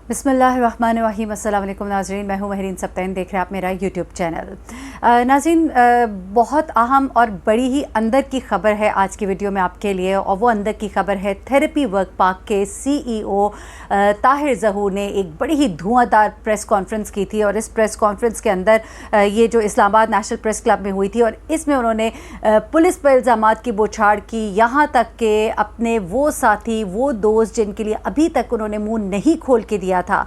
बिस्मिल्लाहिर्रहमानिर्रहीम। अस्सलाम वालेकुम नाज़रीन, मैं हूँ महरीन सब्तैन, देख रहे हैं आप मेरा यूट्यूब चैनल। नाज़रीन, बहुत अहम और बड़ी ही अंदर की ख़बर है आज की वीडियो में आपके लिए, और वो अंदर की ख़बर है थेरेपी वर्क पार्क के CEO ताहिर ज़हूर ने एक बड़ी ही धुआंधार प्रेस कॉन्फ्रेंस की थी। और इस प्रेस कॉन्फ्रेंस के अंदर ये जो इस्लामाबाद नेशनल प्रेस क्लब में हुई थी, और इसमें उन्होंने पुलिस पर इल्ज़ामात की बौछार की, यहाँ तक कि अपने वो साथी, वो दोस्त जिनके लिए अभी तक उन्होंने मुँह नहीं खोल के दिया था,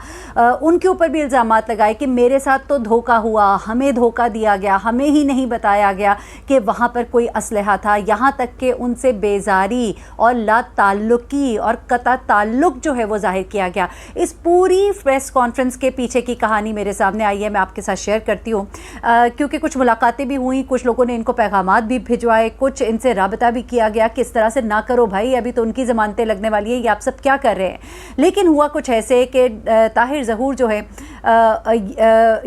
उनके ऊपर भी इल्ज़ामात लगाए कि मेरे साथ तो धोखा हुआ, हमें धोखा दिया गया, हमें ही नहीं बताया गया कि वहाँ पर कोई असलहा था। यहाँ तक कि उनसे बेजारी और लाताल्लुकी और कता ताल्लुक जो है वो जाहिर किया गया। इस पूरी प्रेस कॉन्फ्रेंस के पीछे की कहानी मेरे सामने आई है, मैं आपके साथ शेयर करती हूँ, क्योंकि कुछ मुलाकातें भी हुई, कुछ लोगों ने इनको पैगामात भी भिजवाए, कुछ इनसे राबता भी किया गया कि इस तरह से ना करो भाई, अभी तो उनकी ज़मानतें लगने वाली है, ये आप सब क्या कर रहे हैं। लेकिन हुआ कुछ ऐसे कि ताहिर ज़हूर जो है,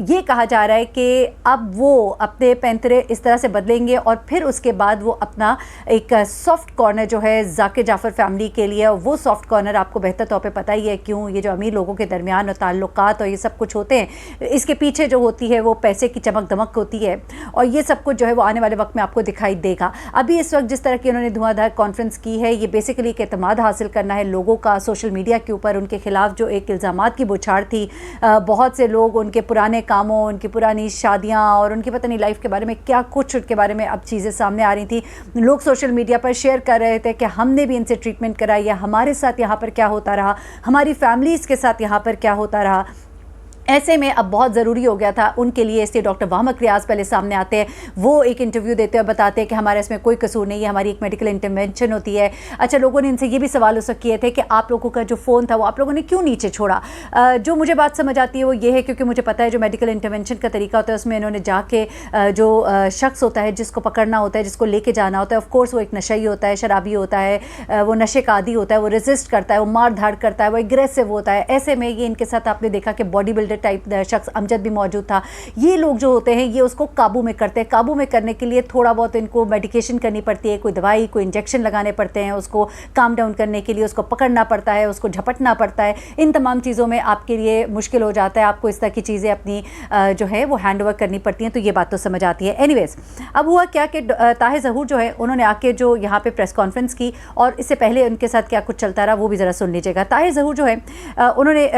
ये कहा जा रहा है कि अब वो अपने पैंतरे इस तरह से बदलेंगे और फिर उसके बाद वो अपना एक सॉफ्ट कॉर्नर जो है जाकिर जाफ़र फैमिली के लिए, वो सॉफ्ट कॉर्नर आपको बेहतर तौर पे पता ही है क्यों, ये जो अमीर लोगों के दरमियान और ताल्लुकात और ये सब कुछ होते हैं, इसके पीछे जो होती है वो पैसे की चमक दमक होती है, और ये सब कुछ जो है वो आने वाले वक्त में आपको दिखाई देगा। अभी इस वक्त जिस तरह की उन्होंने धुआंधार कॉन्फ्रेंस की है, ये बेसिकली एक एतमाद हासिल करना है लोगों का सोशल मीडिया के ऊपर। उनके खिलाफ जो एक इल्ज़ामात की बौछार थी, बहुत से लोग उनके पुराने कामों, उनकी पुरानी शादियां और उनकी पता नहीं लाइफ के बारे में क्या कुछ उनके बारे में अब चीज़ें सामने आ रही थी। लोग सोशल मीडिया पर शेयर कर रहे थे कि हमने भी इनसे ट्रीटमेंट कराई, या हमारे साथ यहाँ पर क्या होता रहा, हमारी फैमिलीज़ के साथ यहाँ पर क्या होता रहा। ऐसे में अब बहुत ज़रूरी हो गया था उनके लिए, इसलिए डॉक्टर वाहमक रियाज पहले सामने आते हैं, वो एक इंटरव्यू देते हैं और बताते हैं कि हमारे इसमें कोई कसूर नहीं है, हमारी एक मेडिकल इंटरवेंशन होती है। अच्छा, लोगों ने इनसे ये भी सवाल उससे किए थे कि आप लोगों का जो फ़ोन था वो आप लोगों ने क्यों नीचे छोड़ा। जो मुझे बात समझ आती है वो ये है, क्योंकि मुझे पता है जो मेडिकल इंटरवेंशन का तरीका होता है उसमें इन्होंने जाके जो शख्स होता है जिसको पकड़ना होता है, जिसको लेके जाना होता है, ऑफकोर्स वो एक नशई होता है, शराबी होता है, वो नशे का आदी होता है, वो रेजिस्ट करता है, वो मार धाड़ करता है, वो एग्रेसिव होता है। ऐसे में ये इनके साथ आपने देखा कि बॉडी बिल्डर टाइप शख्स अमजद भी मौजूद था। ये लोग जो होते हैं ये उसको काबू में करते हैं। काबू में करने के लिए थोड़ा बहुत इनको मेडिकेशन करनी पड़ती है, कोई दवाई, कोई इंजेक्शन लगाने पड़ते हैं, उसको काम डाउन करने के लिए उसको पकड़ना पड़ता है, उसको झपटना पड़ता है। इन तमाम चीज़ों में आपके लिए मुश्किल हो जाता है, आपको इस तरह की चीज़ें अपनी जो है वो हैंड ओवर करनी पड़ती हैं। तो ये बात तो समझ आती है। एनीवेज, अब हुआ क्या कि ताहिर ज़हूर जो है उन्होंने आके जो यहाँ पे प्रेस कॉन्फ्रेंस की, और इससे पहले उनके साथ क्या कुछ चलता रहा वो भी ज़रा सुन लीजिएगा। ताहिर ज़हूर जो है उन्होंने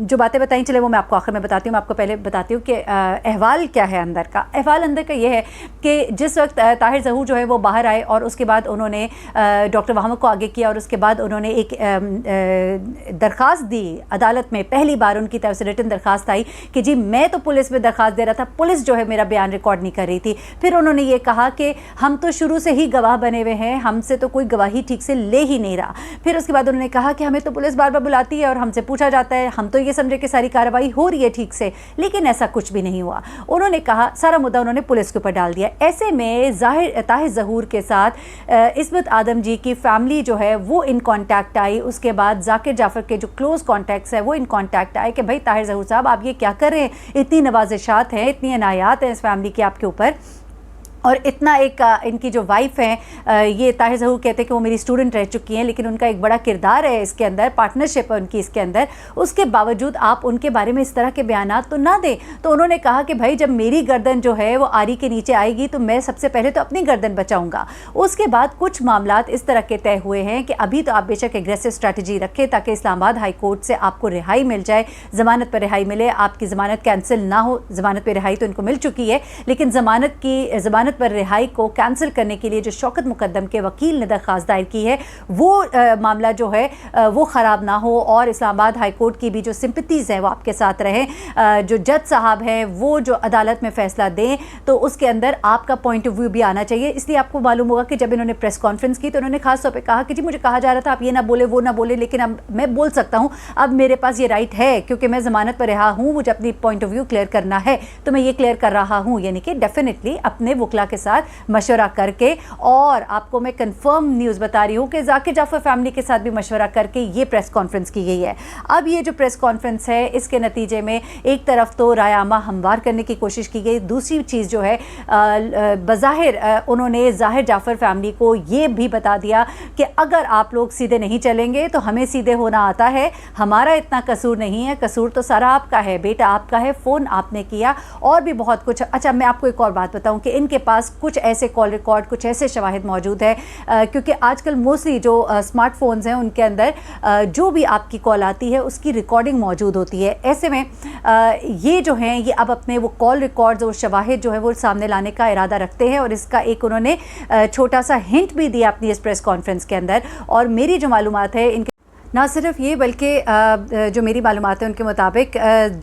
जो बातें बताई, चले वो मैं आपको आखिर में बताती हूँ। मैं आपको पहले बताती हूँ कि अहवाल क्या है अंदर का। अहवाल अंदर का ये है कि जिस वक्त ताहिर ज़हूर जो है वो बाहर आए और उसके बाद उन्होंने डॉक्टर वाहमक को आगे किया, और उसके बाद उन्होंने एक दरख्वास्त दी अदालत में। पहली बार उनकी तरफ से रिटन दरख्वास्त आई कि जी मैं तो पुलिस में दरख्वास्त दे रहा था, पुलिस जो है मेरा बयान रिकॉर्ड नहीं कर रही थी। फिर उन्होंने ये कहा कि हम तो शुरू से ही गवाह बने हुए हैं, हमसे तो कोई गवाही ठीक से ले ही नहीं रहा। फिर उसके बाद उन्होंने कहा कि हमें तो पुलिस बार बार बुलाती है और हमसे पूछा जाता है, हम तो ये समझे कि सारी कार्रवाई हो रही है ठीक से, लेकिन ऐसा कुछ भी नहीं हुआ। उन्होंने कहा, सारा मुद्दा उन्होंने पुलिस के ऊपर डाल दिया। ऐसे में ताहिर ज़हूर के साथ इस्मत आदम जी की फैमिली जो है वो इन कांटेक्ट आई। उसके बाद जाकिर जाफ़र के जो क्लोज कॉन्टैक्ट्स है वो इन कांटेक्ट आए कि भाई ताहिर ज़हूर साहब आप ये क्या कर रहे हैं, इतनी नवाजिशात हैं, इतनी अनायात हैं इस फैमिली की आपके ऊपर, और इतना एक इनकी जो वाइफ है, ये ताहिर ज़हूर कहते हैं कि वो मेरी स्टूडेंट रह चुकी हैं, लेकिन उनका एक बड़ा किरदार है इसके अंदर, पार्टनरशिप है उनकी इसके अंदर, उसके बावजूद आप उनके बारे में इस तरह के बयानात तो ना दें। तो उन्होंने कहा कि भाई जब मेरी गर्दन जो है वो आरी के नीचे आएगी तो मैं सबसे पहले तो अपनी गर्दन बचाऊंगा। उसके बाद कुछ मामलात इस तरह के तय हुए हैं कि अभी तो आप बेशक एग्रेसिव स्ट्रैटेजी रखें ताकि इस्लामाबाद हाई कोर्ट से आपको रिहाई मिल जाए, ज़मानत पर रिहाई मिले, आपकी ज़मानत कैंसिल ना हो। ज़मानत पर रिहाई तो इनको मिल चुकी है, लेकिन ज़मानत पर रिहाई को कैंसिल करने के लिए जो शौकत मुकद्दम के वकील ने दरख्वास्त दायर की है वो मामला जो है वो ख़राब ना हो, और इस्लामाबाद हाई कोर्ट की भी जो सिंपैथीज़ हैं वो आपके साथ रहें। जो जज साहब हैं वो जो अदालत में फ़ैसला दें तो उसके अंदर आपका पॉइंट ऑफ व्यू भी आना चाहिए। इसलिए आपको मालूम होगा कि जब इन्होंने प्रेस कॉन्फ्रेंस की तो उन्होंने खास तौर पर कहा कि जी मुझे कहा जा रहा था आप ये ना बोले वो ना बोले, लेकिन अब मैं बोल सकता हूँ, अब मेरे पास ये राइट है क्योंकि मैं ज़मानत पर रहा हूँ, मुझे अपनी पॉइंट ऑफ व्यू क्लियर करना है तो मैं ये क्लियर कर रहा हूँ। यानी कि डेफिनेटली अपने वकला मीडिया के साथ मशवरा करके, और आपको मैं कंफर्म न्यूज़ बता रही हूँ कि जाकिर जाफर फैमिली के साथ भी मशवरा करके ये प्रेस कॉन्फ्रेंस की गई है। अब ये जो प्रेस कॉन्फ्रेंस है, इसके नतीजे में एक तरफ तो रायामा हमवार करने की कोशिश की गई, दूसरी चीज़ जो है बज़ाहिर उन्होंने ज़ाहिर जाफ़र फैमिली को ये भी बता दिया कि अगर आप लोग सीधे नहीं चलेंगे तो हमें सीधे होना आता है, हमारा इतना कसूर नहीं है, कसूर तो सारा आपका है, बेटा आपका है, फ़ोन आपने किया, और भी बहुत कुछ। अच्छा, मैं आपको एक और बात बताऊं कि इनके पास कुछ ऐसे कॉल रिकॉर्ड, कुछ ऐसे शवाहिद मौजूद है, क्योंकि आजकल मोस्टली जो स्मार्टफोन्स हैं उनके अंदर जो भी आपकी कॉल आती है उसकी रिकॉर्डिंग मौजूद होती है। ऐसे में ये जो हैं ये अब अपने वो कॉल रिकॉर्ड्स और शवाहिद जो है वो सामने लाने का इरादा रखते हैं, और इसका एक उन्होंने छोटा सा हिंट भी दिया अपनी इस प्रेस कॉन्फ्रेंस के अंदर। और मेरी जो मालूमात है इनके ना सिर्फ ये बल्कि जो मेरी मालूमात है उनके मुताबिक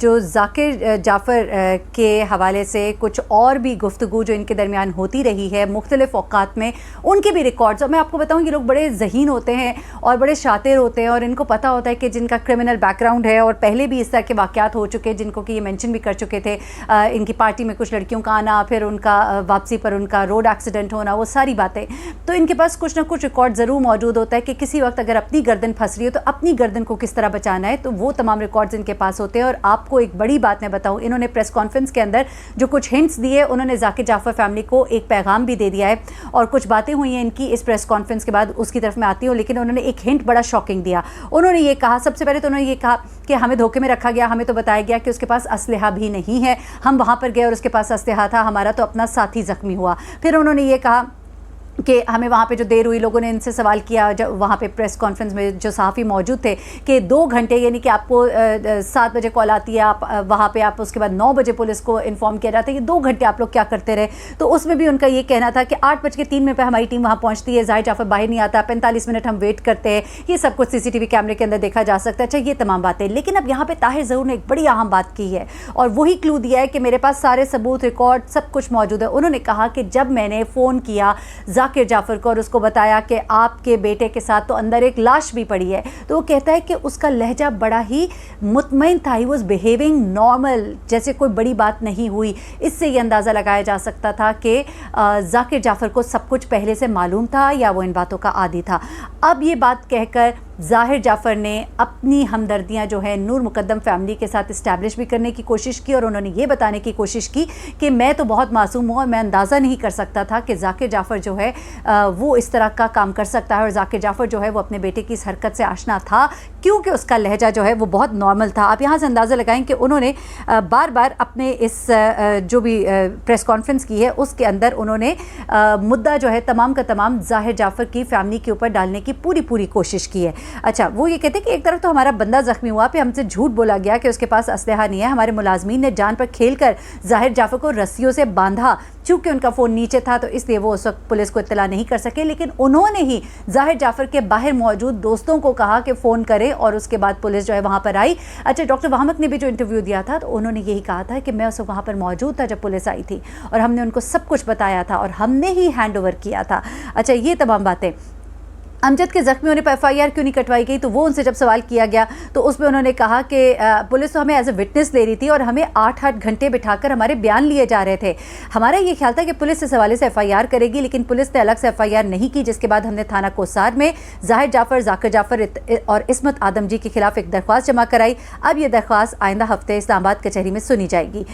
जो जाकिर जाफ़र के हवाले से कुछ और भी गुफ्तगू जो इनके दरमियान होती रही है मुख्तलिफ़ औक़ात में, उनके भी रिकॉर्ड्स। और मैं आपको बताऊँ ये लोग बड़े ज़हीन होते हैं और बड़े शातिर होते हैं, और इनको पता होता है कि जिनका क्रिमिनल बैकग्राउंड है और पहले भी इस तरह के वाक़यात हो चुके हैं जिनको कि ये मेंशन भी कर चुके थे, इनकी पार्टी में कुछ लड़कियों का आना, फिर उनका वापसी पर उनका रोड एक्सीडेंट होना, वो सारी बातें। तो इनके पास कुछ ना कुछ रिकॉर्ड ज़रूर मौजूद होता है कि किसी वक्त अगर अपनी गर्दन फंस रही हो तो अपनी गर्दन को किस तरह बचाना है, तो वो तमाम रिकॉर्ड्स इनके पास होते हैं। और आपको एक बड़ी बात मैं बताऊं, इन्होंने प्रेस कॉन्फ्रेंस के अंदर जो कुछ हिंट्स दिए, उन्होंने जाकिर जाफ़र फैमिली को एक पैगाम भी दे दिया है, और कुछ बातें हुई हैं इनकी इस प्रेस कॉन्फ्रेंस के बाद, उसकी तरफ मैं आती हूँ। लेकिन उन्होंने एक हिंट बड़ा शॉकिंग दिया। उन्होंने ये कहा, सबसे पहले तो उन्होंने ये कहा कि हमें धोखे में रखा गया, हमें तो बताया गया कि उसके पास असलहा भी नहीं है, हम वहाँ पर गए और उसके पास असलहा था, हमारा तो अपना साथी ज़ख्मी हुआ। फिर उन्होंने ये कहा कि हमें वहाँ पे जो देर हुई, लोगों ने इनसे सवाल किया जब वहाँ पे प्रेस कॉन्फ्रेंस में जो सहाफ़ी मौजूद थे कि 2 घंटे, यानी कि आपको 7 बजे कॉल आती है, आप वहाँ पे आप उसके बाद 9 बजे पुलिस को इन्फॉर्म किया जाता है कि 2 घंटे आप लोग क्या करते रहे। तो उसमें भी उनका ये कहना था कि 8:03 पे हमारी टीम वहाँ पहुँचती है, ज़ाहिर जाफ़र बाहर नहीं आता, 45 मिनट हम वेट करते हैं, ये सब कुछ CCTV कैमरे के अंदर देखा जा सकता है। अच्छा, ये तमाम बातें। लेकिन अब यहाँ पर ताहिर ज़रूर ने एक बड़ी अहम बात की है, और वही क्लू दिया है कि मेरे पास सारे सबूत, रिकॉर्ड सब कुछ मौजूद है। उन्होंने कहा कि जब मैंने फ़ोन किया जाकिर जाफ़र को और उसको बताया कि आपके बेटे के साथ तो अंदर एक लाश भी पड़ी है, तो वो कहता है कि उसका लहजा बड़ा ही मुतमईन था, ही वॉज बिहेविंग नॉर्मल, जैसे कोई बड़ी बात नहीं हुई। इससे ये अंदाज़ा लगाया जा सकता था कि जाकिर जाफ़र को सब कुछ पहले से मालूम था या वो इन बातों का आदी था। अब ये बात कहकर ज़ाहिर जाफ़र ने अपनी हमदर्दियाँ जो है नूर मुकद्दम फैमिली के साथ इस्टेब्लिश भी करने की कोशिश की, और उन्होंने ये बताने की कोशिश की कि मैं तो बहुत मासूम हूँ और मैं अंदाज़ा नहीं कर सकता था कि जाकिर जाफ़र जो है वो इस तरह का काम कर सकता है, और जाकिर जाफ़र जो है वो अपने बेटे की इस हरकत से आशना था क्योंकि उसका लहजा जो है वो बहुत नॉर्मल था। आप यहाँ से अंदाज़ा लगाएं कि उन्होंने बार बार अपने इस जो भी प्रेस कॉन्फ्रेंस की है उसके अंदर उन्होंने मुद्दा जो है तमाम का तमाम ज़ाहिर जाफ़र की फैमिली के ऊपर डालने की पूरी कोशिश की है। अच्छा, वो ये कहते हैं कि एक तरफ तो हमारा बंदा ज़ख्मी हुआ, फिर हमसे झूठ बोला गया कि उसके पास असलहा नहीं है, हमारे मुलाजमीन ने जान पर खेल कर ज़ाहिर जाफ़र को रस्सियों से बांधा, चूँकि उनका फ़ोन नीचे था तो इसलिए वो उस वक्त पुलिस को इत्तला नहीं कर सके। लेकिन उन्होंने ही ज़ाहिर जाफ़र के बाहर मौजूद दोस्तों को कहा कि फ़ोन करें, और उसके बाद पुलिस जो है वहाँ पर आई। अच्छा, डॉक्टर वहामक ने भी जो इंटरव्यू दिया था तो उन्होंने यही कहा था कि मैं उस वक्त वहाँ पर मौजूद था जब पुलिस आई थी, और हमने उनको सब कुछ बताया था और हमने ही हैंड ओवर किया था। अच्छा, ये तमाम बातें। अमजद के ज़ख्मी होने पर FIR क्यों नहीं कटवाई गई, तो वो उनसे जब सवाल किया गया तो उसमें उन्होंने कहा कि पुलिस तो हमें एज ए विटनेस ले रही थी और हमें 8-8 घंटे बिठाकर हमारे बयान लिए जा रहे थे। हमारा ये ख्याल था कि पुलिस इस हवाले से FIR करेगी, लेकिन पुलिस ने अलग से FIR नहीं की, जिसके बाद हमने थाना कोसार में ज़ाहिर जाफ़र, जाकिर जाफ़र और इस्मत आदम जी के खिलाफ एक दरख्वास्त जमा कराई। अब ये दरख्वास्त आइंदा हफ्ते इस्लामाबाद कचहरी में सुनी जाएगी।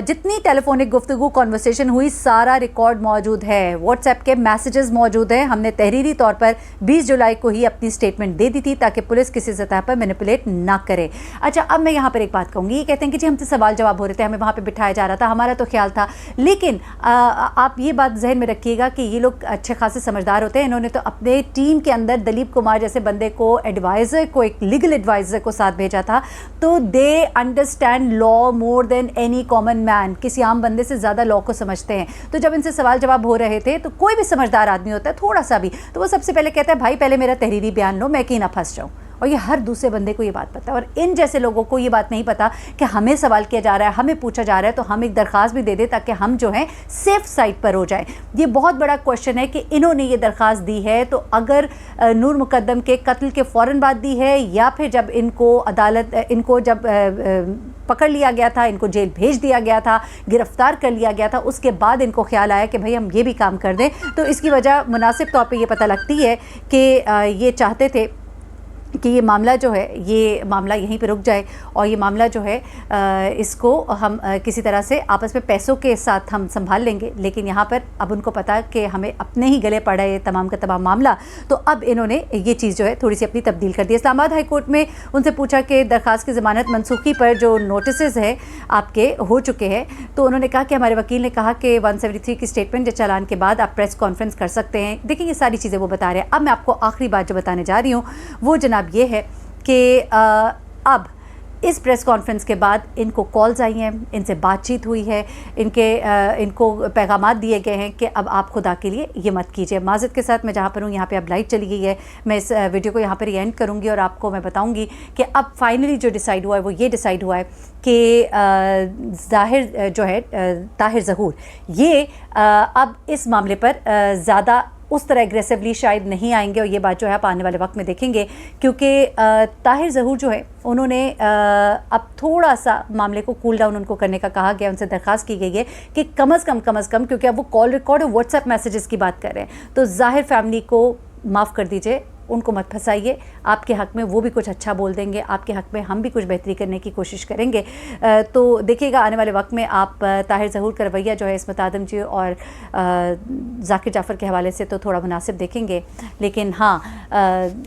जितनी टेलीफोनिक गुफ्तगू कॉन्वर्सेशन हुई सारा रिकॉर्ड मौजूद है, व्हाट्सएप के मैसेजेस मौजूद हैं। हमने तहरीरी तौर पर 20 जुलाई को ही अपनी स्टेटमेंट दे दी थी ताकि पुलिस किसी सतह पर मैनिपुलेट ना करे। अच्छा, अब मैं यहाँ पर एक बात कहूँगी, ये कहते हैं कि जी हमसे सवाल जवाब हो रहे थे, हमें वहाँ पे बिठाया जा रहा था, हमारा तो ख्याल था। लेकिन आप ये बात जहन में रखिएगा कि ये लोग अच्छे खासे समझदार होते हैं। इन्होंने तो अपने टीम के अंदर दलीप कुमार जैसे बंदे को, एडवाइज़र को, एक लीगल एडवाइज़र को साथ भेजा था। तो they understand law more than any common man, किसी आम बंदे से ज़्यादा लॉ को समझते हैं। तो जब इनसे सवाल जवाब हो रहे थे तो कोई भी समझदार आदमी होता है थोड़ा सा भी, तो वो सबसे पहले कहता है भाई पहले मेरा तहरीरी बयान लो, मैं कहीं ना फंस जाऊँ। और ये हर दूसरे बंदे को ये बात पता है। और इन जैसे लोगों को ये बात नहीं पता कि हमें सवाल किया जा रहा है, हमें पूछा जा रहा है, तो हम एक दरख्वास्त भी दे दें ताकि हम जो है सेफ साइड पर हो जाए। ये बहुत बड़ा क्वेश्चन है कि इन्होंने ये दरख्वास्त दी है तो अगर नूर मुकद्दम के कत्ल के फ़ौरन बाद दी है, या फिर जब इनको अदालत इनको जब पकड़ लिया गया था, इनको जेल भेज दिया गया था, गिरफ्तार कर लिया गया था, उसके बाद इनको ख्याल आया कि भाई हम ये भी काम कर दें। तो इसकी वजह मुनासिब तौर पे ये पता लगती है कि ये चाहते थे कि ये मामला जो है, ये मामला यहीं पे रुक जाए और ये मामला जो है इसको हम किसी तरह से आपस में पैसों के साथ हम संभाल लेंगे। लेकिन यहाँ पर अब उनको पता कि हमें अपने ही गले पड़ा है ये तमाम का तमाम मामला, तो अब इन्होंने ये चीज़ जो है थोड़ी सी अपनी तब्दील कर दी। इस्लामाबाद हाई कोर्ट में उनसे पूछा कि दरख्वास्त की ज़मानत मनसूखी पर जो नोटिस है आपके हो चुके हैं, तो उन्होंने कहा कि हमारे वकील ने कहा कि 173 की स्टेटमेंट या चालान के बाद आप प्रेस कॉन्फ्रेंस कर सकते हैं। देखिए ये सारी चीज़ें वो बता रहे हैं। अब मैं आपको आखिरी बात जो बताने जा रही हूँ वो जनाब ये है कि अब इस प्रेस कॉन्फ्रेंस के बाद इनको कॉल्स आई हैं, इनसे बातचीत हुई है, इनको पैगामात दिए गए हैं कि अब आप खुदा के लिए ये मत कीजिए। माज़रत के साथ मैं जहाँ पर हूँ यहाँ पे अब लाइट चली गई है, मैं इस वीडियो को यहाँ पर एंड करूँगी और आपको मैं बताऊँगी कि अब फाइनली जो डिसाइड हुआ है वो ये डिसाइड हुआ है कि ज़ाहिर जो है ताहिर ज़हूर ये अब इस मामले पर ज़्यादा उस तरह एग्रेसिवली शायद नहीं आएंगे, और ये बात जो है आप आने वाले वक्त में देखेंगे, क्योंकि ताहिर ज़हूर जो है उन्होंने अब थोड़ा सा मामले को कूल डाउन उनको करने का कहा गया। उनसे दरख्वास्त की गई है कि कम अज़ कम क्योंकि अब वो कॉल रिकॉर्ड और व्हाट्सएप मैसेजेस की बात कर रहे हैं, तो ज़ाहिर फैमिली को माफ़ कर दीजिए, उनको मत फंसाइए। आपके हक़ में वो भी कुछ अच्छा बोल देंगे, आपके हक़ में हम भी कुछ बेहतरी करने की कोशिश करेंगे। तो देखिएगा आने वाले वक्त में आप ताहिर ज़हूर का रवैया जो है इस्मत आदम जी और ज़ाकिर जाफ़र के हवाले से तो थोड़ा मुनासिब देखेंगे, लेकिन हाँ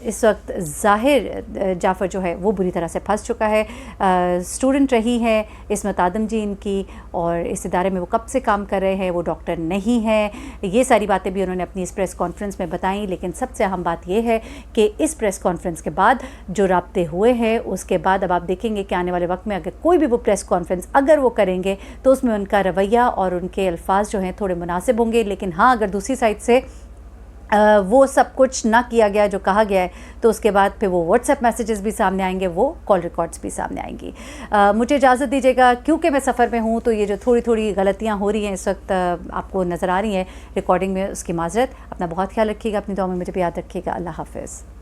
इस वक्त ज़ाहिर जाफ़र जो है वो बुरी तरह से फंस चुका है। स्टूडेंट रही है इस्मत आदम जी इनकी, और इस इदारे में वो कब से काम कर रहे हैं, वो डॉक्टर नहीं है। ये सारी बातें भी उन्होंने अपनी इस प्रेस कॉन्फ्रेंस में बताई। लेकिन सबसे अहम बात ये है कि इस प्रेस कॉन्फ्रेंस के बाद जो राब्ते हुए हैं उसके बाद अब आप देखेंगे कि आने वाले वक्त में अगर कोई भी वो प्रेस कॉन्फ्रेंस अगर वो करेंगे तो उसमें उनका रवैया और उनके अल्फाज जो हैं थोड़े मुनासिब होंगे। लेकिन हाँ अगर दूसरी साइड से वो सब कुछ ना किया गया जो कहा गया है, तो उसके बाद फिर वो व्हाट्सएप मैसेजेस भी सामने आएंगे, वो कॉल रिकॉर्ड्स भी सामने आएंगी। मुझे इजाज़त दीजिएगा, क्योंकि मैं सफ़र में हूँ तो ये जो थोड़ी थोड़ी गलतियाँ हो रही हैं इस वक्त आपको नज़र आ रही हैं रिकॉर्डिंग में, उसकी माज़रत। अपना बहुत ख्याल रखिएगा, अपनी दुआ में मुझे भी याद रखिएगा। अल्लाह हाफ़िज़।